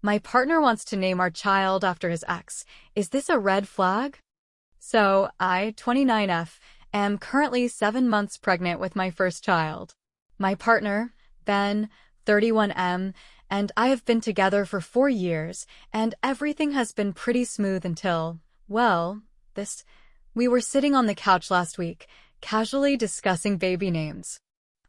My partner wants to name our child after his ex. Is this a red flag? So, I, 29F, am currently 7 months pregnant with my first child. My partner, Ben, 31M, and I have been together for 4 years, and everything has been pretty smooth until, well, this. We were sitting on the couch last week, casually discussing baby names.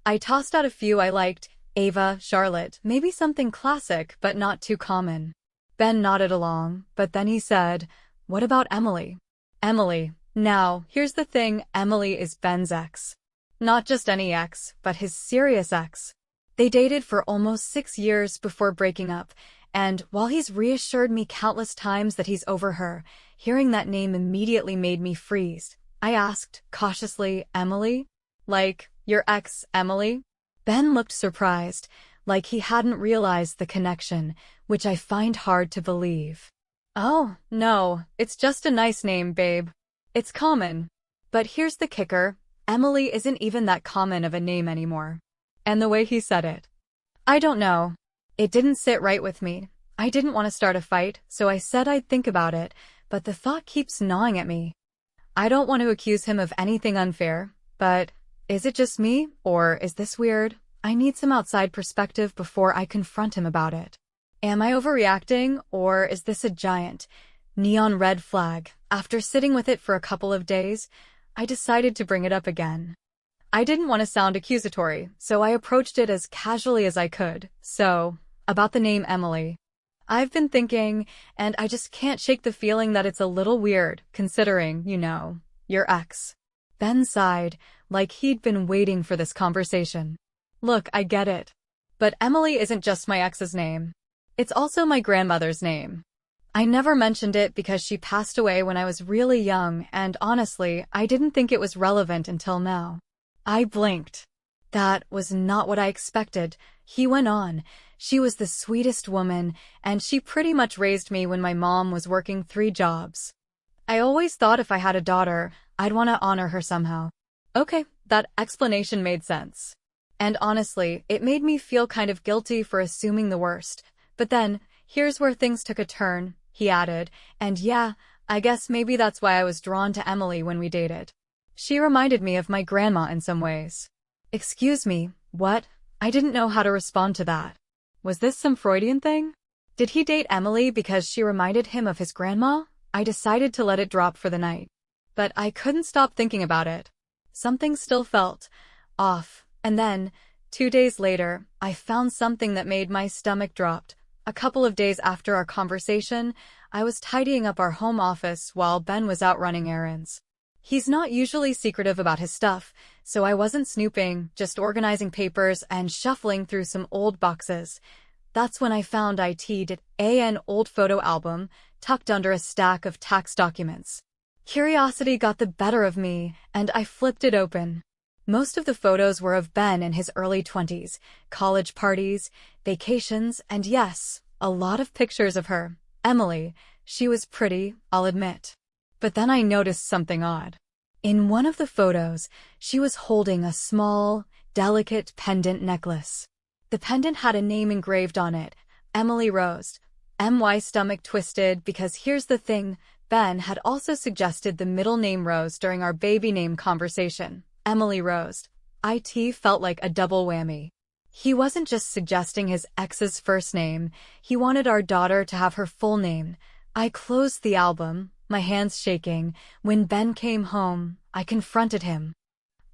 I tossed out a few I liked: Ava, Charlotte, maybe something classic but not too common. Ben nodded along, but then he said, "What about Emily?" Emily. Now, here's the thing, Emily is Ben's ex. Not just any ex, but his serious ex. They dated for almost 6 years before breaking up, and while he's reassured me countless times that he's over her, hearing that name immediately made me freeze. I asked, cautiously, "Emily? Like, your ex, Emily?" Ben looked surprised, like he hadn't realized the connection, which I find hard to believe. "Oh, no, it's just a nice name, babe. It's common." But here's the kicker, Emily isn't even that common of a name anymore. And the way he said it. I don't know. It didn't sit right with me. I didn't want to start a fight, so I said I'd think about it, but the thought keeps gnawing at me. I don't want to accuse him of anything unfair, but is it just me, or is this weird? I need some outside perspective before I confront him about it. Am I overreacting, or is this a giant, neon red flag? After sitting with it for a couple of days, I decided to bring it up again. I didn't want to sound accusatory, so I approached it as casually as I could. So, about the name Emily. I've been thinking, and I just can't shake the feeling that it's a little weird, considering, your ex. Ben sighed, like he'd been waiting for this conversation. Look, I get it. But Emily isn't just my ex's name. It's also my grandmother's name. I never mentioned it because she passed away when I was really young, and honestly, I didn't think it was relevant until now. I blinked. That was not what I expected. He went on. She was the sweetest woman, and she pretty much raised me when my mom was working 3 jobs. I always thought if I had a daughter, I'd want to honor her somehow. Okay, that explanation made sense. And honestly, it made me feel kind of guilty for assuming the worst. But then, here's where things took a turn, he added, and yeah, I guess maybe that's why I was drawn to Emily when we dated. She reminded me of my grandma in some ways. Excuse me, what? I didn't know how to respond to that. Was this some Freudian thing? Did he date Emily because she reminded him of his grandma? I decided to let it drop for the night. But I couldn't stop thinking about it. Something still felt off, and then, 2 days later, I found something that made my stomach drop. A couple of days after our conversation, I was tidying up our home office while Ben was out running errands. He's not usually secretive about his stuff, so I wasn't snooping, just organizing papers and shuffling through some old boxes. That's when I found an old photo album tucked under a stack of tax documents. Curiosity got the better of me, and I flipped it open. Most of the photos were of Ben in his early 20s, college parties, vacations, and yes, a lot of pictures of her, Emily. She was pretty, I'll admit. But then I noticed something odd. In one of the photos, she was holding a small, delicate pendant necklace. The pendant had a name engraved on it, Emily Rose. My stomach twisted because here's the thing, Ben had also suggested the middle name Rose during our baby name conversation, Emily Rose. It felt like a double whammy. He wasn't just suggesting his ex's first name, he wanted our daughter to have her full name. I closed the album, my hands shaking. When Ben came home, I confronted him.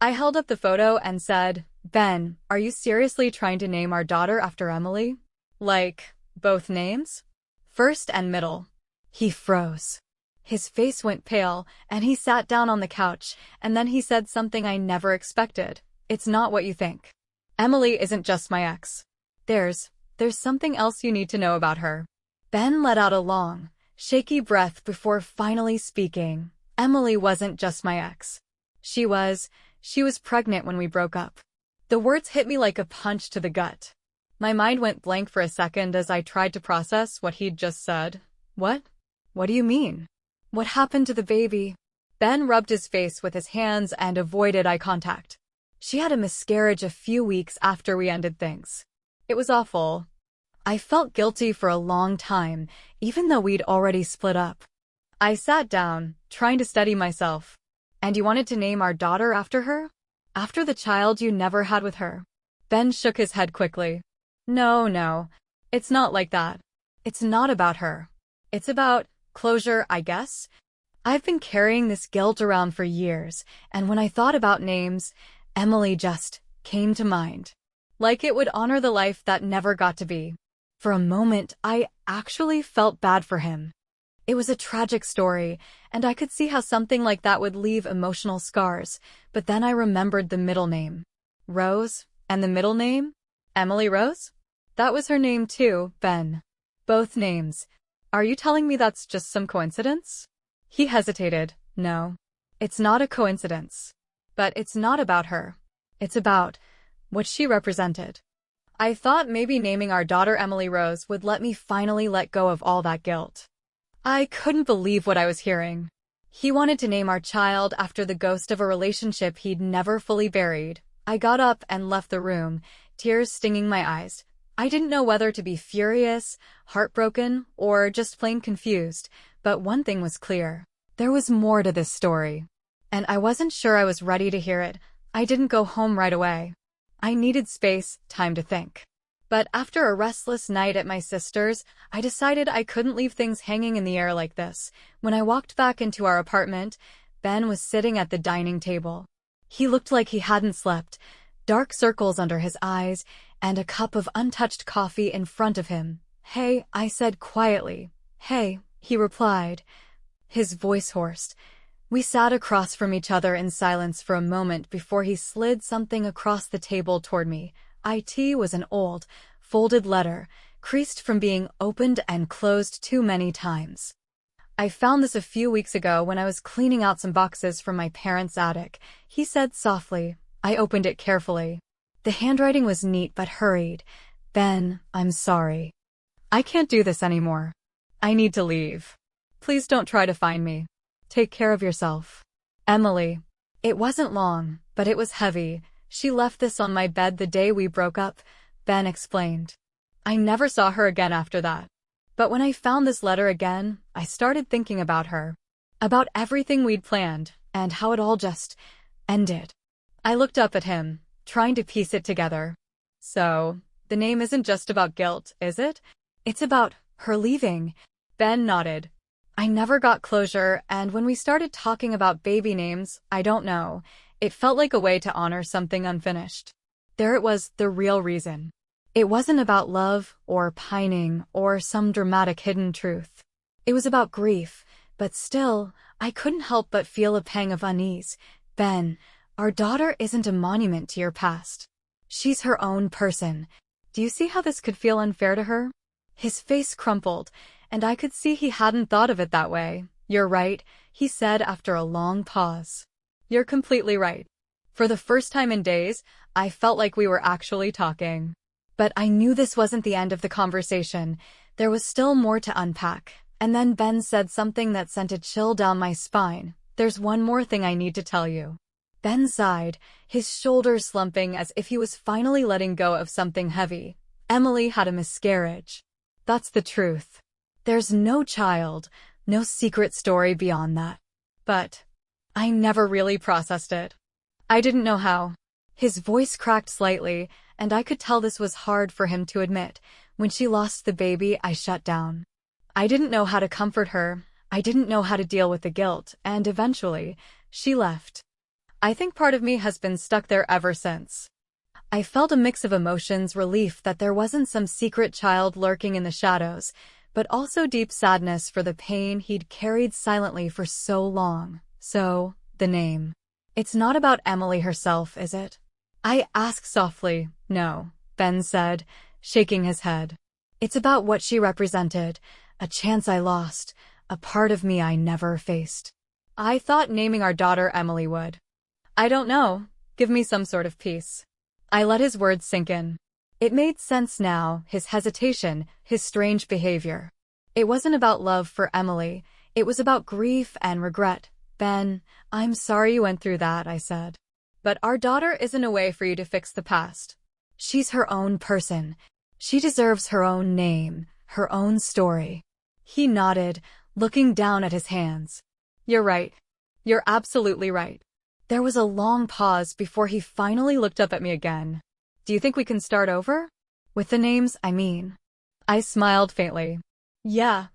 I held up the photo and said, "Ben, are you seriously trying to name our daughter after Emily? Like, both names? First and middle?" He froze. His face went pale, and he sat down on the couch, and then he said something I never expected. "It's not what you think. Emily isn't just my ex. There's something else you need to know about her." Ben let out a long, shaky breath before finally speaking. Emily wasn't just my ex. She was pregnant when we broke up. The words hit me like a punch to the gut. My mind went blank for a second as I tried to process what he'd just said. What? What do you mean? What happened to the baby? Ben rubbed his face with his hands and avoided eye contact. She had a miscarriage a few weeks after we ended things. It was awful. I felt guilty for a long time, even though we'd already split up. I sat down, trying to steady myself. And you wanted to name our daughter after her? After the child you never had with her? Ben shook his head quickly. No, it's not like that. It's not about her. It's about closure, I guess. I've been carrying this guilt around for years, and when I thought about names, Emily just came to mind. Like it would honor the life that never got to be. For a moment, I actually felt bad for him. It was a tragic story, and I could see how something like that would leave emotional scars, but then I remembered the middle name. Rose, and the middle name? Emily Rose? That was her name too, Ben. Both names. Are you telling me that's just some coincidence? He hesitated. No. It's not a coincidence. But it's not about her. It's about what she represented. I thought maybe naming our daughter Emily Rose would let me finally let go of all that guilt. I couldn't believe what I was hearing. He wanted to name our child after the ghost of a relationship he'd never fully buried. I got up and left the room, tears stinging my eyes. I didn't know whether to be furious, heartbroken, or just plain confused, but one thing was clear. There was more to this story. And I wasn't sure I was ready to hear it. I didn't go home right away. I needed space, time to think. But after a restless night at my sister's, I decided I couldn't leave things hanging in the air like this. When I walked back into our apartment, Ben was sitting at the dining table. He looked like he hadn't slept, dark circles under his eyes, and a cup of untouched coffee in front of him. "Hey," I said quietly. "Hey," he replied, his voice hoarse. We sat across from each other in silence for a moment before he slid something across the table toward me. It was an old, folded letter, creased from being opened and closed too many times. "I found this a few weeks ago when I was cleaning out some boxes from my parents' attic," he said softly. I opened it carefully. The handwriting was neat but hurried. "Ben, I'm sorry. I can't do this anymore. I need to leave. Please don't try to find me. Take care of yourself. Emily." It wasn't long, but it was heavy. "She left this on my bed the day we broke up," Ben explained. I never saw her again after that. But when I found this letter again, I started thinking about her. About everything we'd planned, and how it all just ended. I looked up at him, trying to piece it together. "So, the name isn't just about guilt, is it? It's about her leaving." Ben nodded. "I never got closure, and when we started talking about baby names, I don't know. It felt like a way to honor something unfinished. There it was, the real reason. It wasn't about love, or pining, or some dramatic hidden truth. It was about grief, but still, I couldn't help but feel a pang of unease. Ben, our daughter isn't a monument to your past. She's her own person. Do you see how this could feel unfair to her?" His face crumpled, and I could see he hadn't thought of it that way. "You're right," he said after a long pause. "You're completely right." For the first time in days, I felt like we were actually talking. But I knew this wasn't the end of the conversation. There was still more to unpack. And then Ben said something that sent a chill down my spine. "There's one more thing I need to tell you." Ben sighed, his shoulders slumping as if he was finally letting go of something heavy. "Emily had a miscarriage. That's the truth. There's no child, no secret story beyond that. But I never really processed it. I didn't know how." His voice cracked slightly, and I could tell this was hard for him to admit. "When she lost the baby, I shut down. I didn't know how to comfort her. I didn't know how to deal with the guilt, and eventually, she left. I think part of me has been stuck there ever since." I felt a mix of emotions, relief that there wasn't some secret child lurking in the shadows, but also deep sadness for the pain he'd carried silently for so long. "So, the name. It's not about Emily herself, is it?" I asked softly. "No," Ben said, shaking his head. "It's about what she represented, a chance I lost, a part of me I never faced. I thought naming our daughter Emily would. I don't know, give me some sort of peace." I let his words sink in. It made sense now, his hesitation, his strange behavior. It wasn't about love for Emily, it was about grief and regret. "Ben, I'm sorry you went through that," I said. "But our daughter isn't a way for you to fix the past. She's her own person. She deserves her own name, her own story. He nodded, looking down at his hands. You're right. You're absolutely right. There was a long pause before he finally looked up at me again. Do you think we can start over? With the names, I mean. I smiled faintly. Yeah,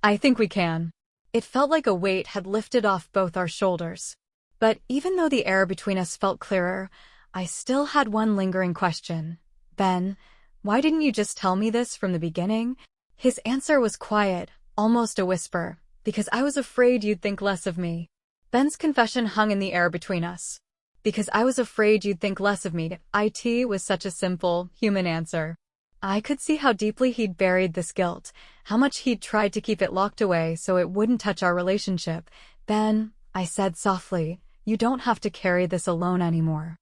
I think we can. It felt like a weight had lifted off both our shoulders. But even though the air between us felt clearer, I still had one lingering question. Ben, why didn't you just tell me this from the beginning? His answer was quiet, almost a whisper, because I was afraid you'd think less of me. Ben's confession hung in the air between us. Because I was afraid you'd think less of me. It was such a simple, human answer. I could see how deeply he'd buried this guilt, how much he'd tried to keep it locked away so it wouldn't touch our relationship. Ben, I said softly, you don't have to carry this alone anymore.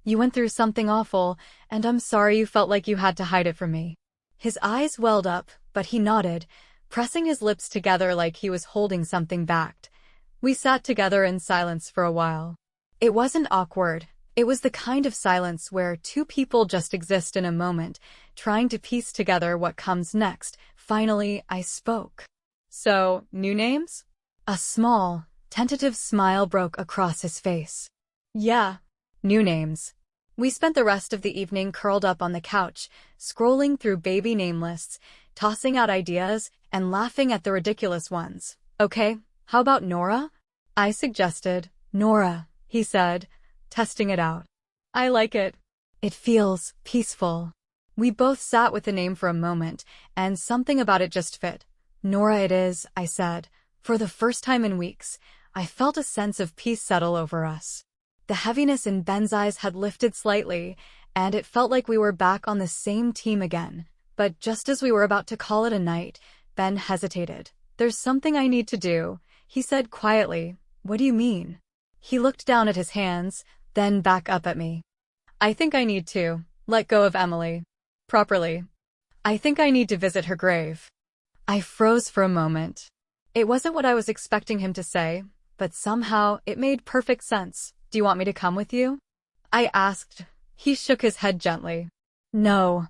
You went through something awful, and I'm sorry you felt like you had to hide it from me. His eyes welled up, but he nodded, pressing his lips together like he was holding something back. We sat together in silence for a while. It wasn't awkward. It was the kind of silence where two people just exist in a moment, trying to piece together what comes next. Finally, I spoke. So, new names? A small, tentative smile broke across his face. Yeah, new names. We spent the rest of the evening curled up on the couch, scrolling through baby name lists, tossing out ideas, and laughing at the ridiculous ones. Okay, how about Nora? I suggested. Nora, he said, testing it out. I like it. It feels peaceful. We both sat with the name for a moment, and something about it just fit. Nora it is, I said. For the first time in weeks, I felt a sense of peace settle over us. The heaviness in Ben's eyes had lifted slightly, and it felt like we were back on the same team again. But just as we were about to call it a night, Ben hesitated. There's something I need to do, he said quietly. What do you mean? He looked down at his hands, then back up at me. I think I need to let go of Emily. Properly. I think I need to visit her grave. I froze for a moment. It wasn't what I was expecting him to say, but somehow it made perfect sense. Do you want me to come with you? I asked. He shook his head gently. No.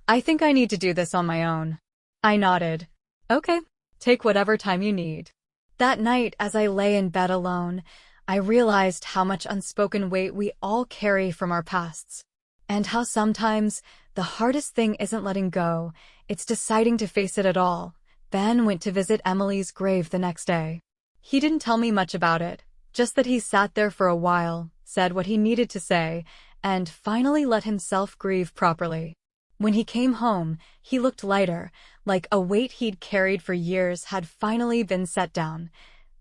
I think I need to do this on my own. I nodded. Okay, take whatever time you need. That night, as I lay in bed alone, I realized how much unspoken weight we all carry from our pasts. And how sometimes the hardest thing isn't letting go, it's deciding to face it at all. Ben went to visit Emily's grave the next day. He didn't tell me much about it, just that he sat there for a while, said what he needed to say, and finally let himself grieve properly. When he came home, he looked lighter, like a weight he'd carried for years had finally been set down.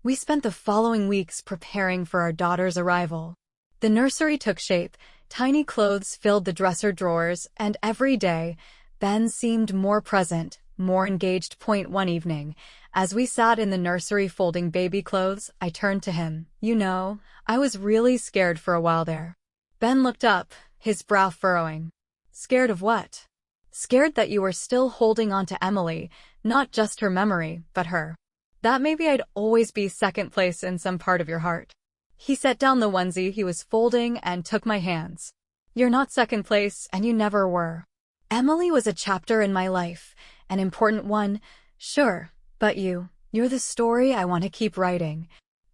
We spent the following weeks preparing for our daughter's arrival. The nursery took shape, tiny clothes filled the dresser drawers, and every day, Ben seemed more present, more engaged. One evening, as we sat in the nursery folding baby clothes, I turned to him. You know, I was really scared for a while there. Ben looked up, his brow furrowing. Scared of what? Scared that you were still holding on to Emily, not just her memory, but her. That maybe I'd always be second place in some part of your heart. He set down the onesie he was folding and took my hands. You're not second place, and you never were. Emily was a chapter in my life, an important one, sure, but you're the story I want to keep writing.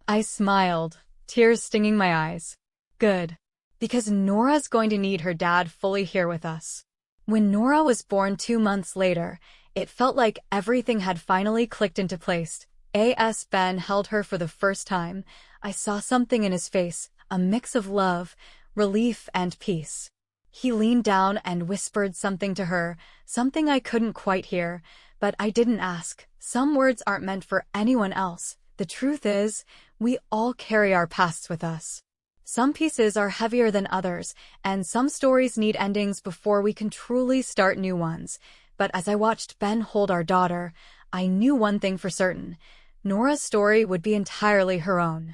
I smiled, tears stinging my eyes. Good. Because Nora's going to need her dad fully here with us. When Nora was born 2 months later, it felt like everything had finally clicked into place. As Ben held her for the first time, I saw something in his face, a mix of love, relief, and peace. He leaned down and whispered something to her, something I couldn't quite hear, but I didn't ask. Some words aren't meant for anyone else. The truth is, we all carry our pasts with us. Some pieces are heavier than others, and some stories need endings before we can truly start new ones. But as I watched Ben hold our daughter, I knew one thing for certain. Nora's story would be entirely her own.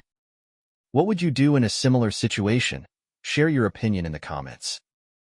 What would you do in a similar situation? Share your opinion in the comments.